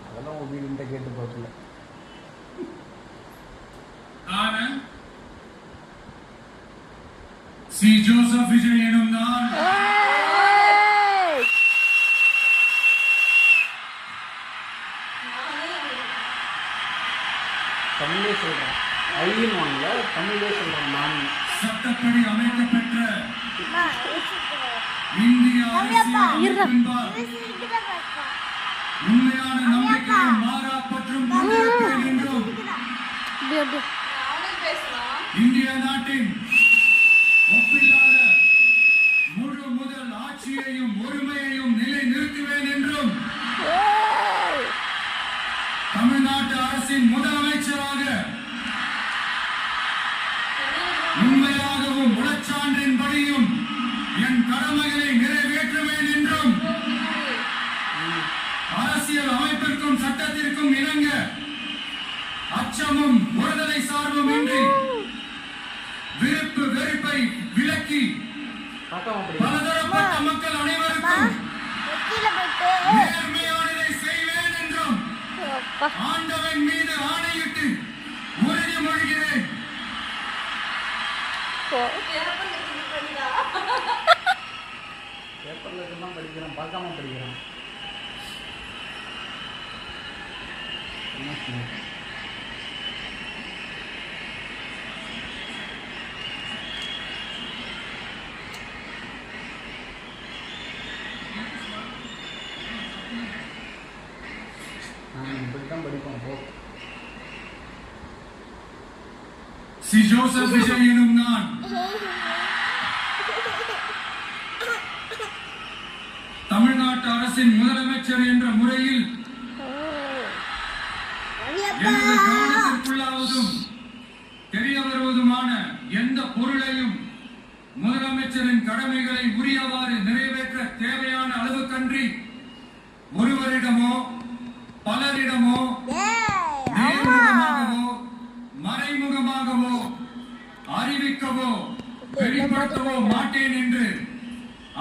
அதெல்லாம் உங்க வீடுகிட்ட கேட்டு பார்க்கல. சி ஜோசப் விஜய் எனும் நான் தமிழே சொல்றேன். ஐன்னு வாங்கல, தமிழே சொல்றேன். நான் சட்டப்படி அமைக்கப்பெற்ற இந்திய அரசியல் உண்மையான நம்பிக்கையும் மாறா பற்றும் கொண்டிருப்பேன் என்றும் இந்திய நாட்டின் ஒப்பில்லாத முழு முதல் ஆட்சியையும் ஒருமையையும் நிலை நிறுத்துவேன் என்றும் தமிழ்நாட்டு அரசின் முதலமைச்சராக உண்மையாகவும் உளச்சான்றின்படியும் என் கடமைகளை நிறைவேற்றுவேன் என்றும் அரசியல் அமைப்பிற்கும் சட்டத்திற்கும் இணங்க அச்சமும் ஒருதலை சார்பும் இன்றி விருப்பு வெறுப்பை விலக்கி பலதரப்பட்ட மக்கள் அனைவருக்கும் நேர்மையானதை செய்வேன் என்றும் ஆண்டவன் மீது ஆணையிட்டு உறுதிமொழிகிறேன். பேப்பர்ல தான் படிக்கிறேன், பார்க்காம படிக்கிறேன். இப்படித்தான் படிப்போம். போ. சி ஜோசப் விஜய் எனும் நான் தமிழ்நாட்டு அரசின் முதலமைச்சர் என்ற முறையில் எனது கவனத்திற்குள்ளாவதும் தெரிய வருவதுமான எந்த பொருளையும் முதலமைச்சரின் கடமைகளை உரியவாறு நிறைவேற்ற தேவையான அளவுக்கன்றி ஒருவரிடமோ பலரிடமோ நேர்முகமாகவோ மறைமுகமாகவோ அறிவிக்கவோ வெளிப்படுத்தவோ மாட்டேன் என்று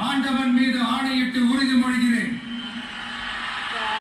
ஆண்டவன் மீது ஆணையிட்டு உறுதிமொழிகிறேன்.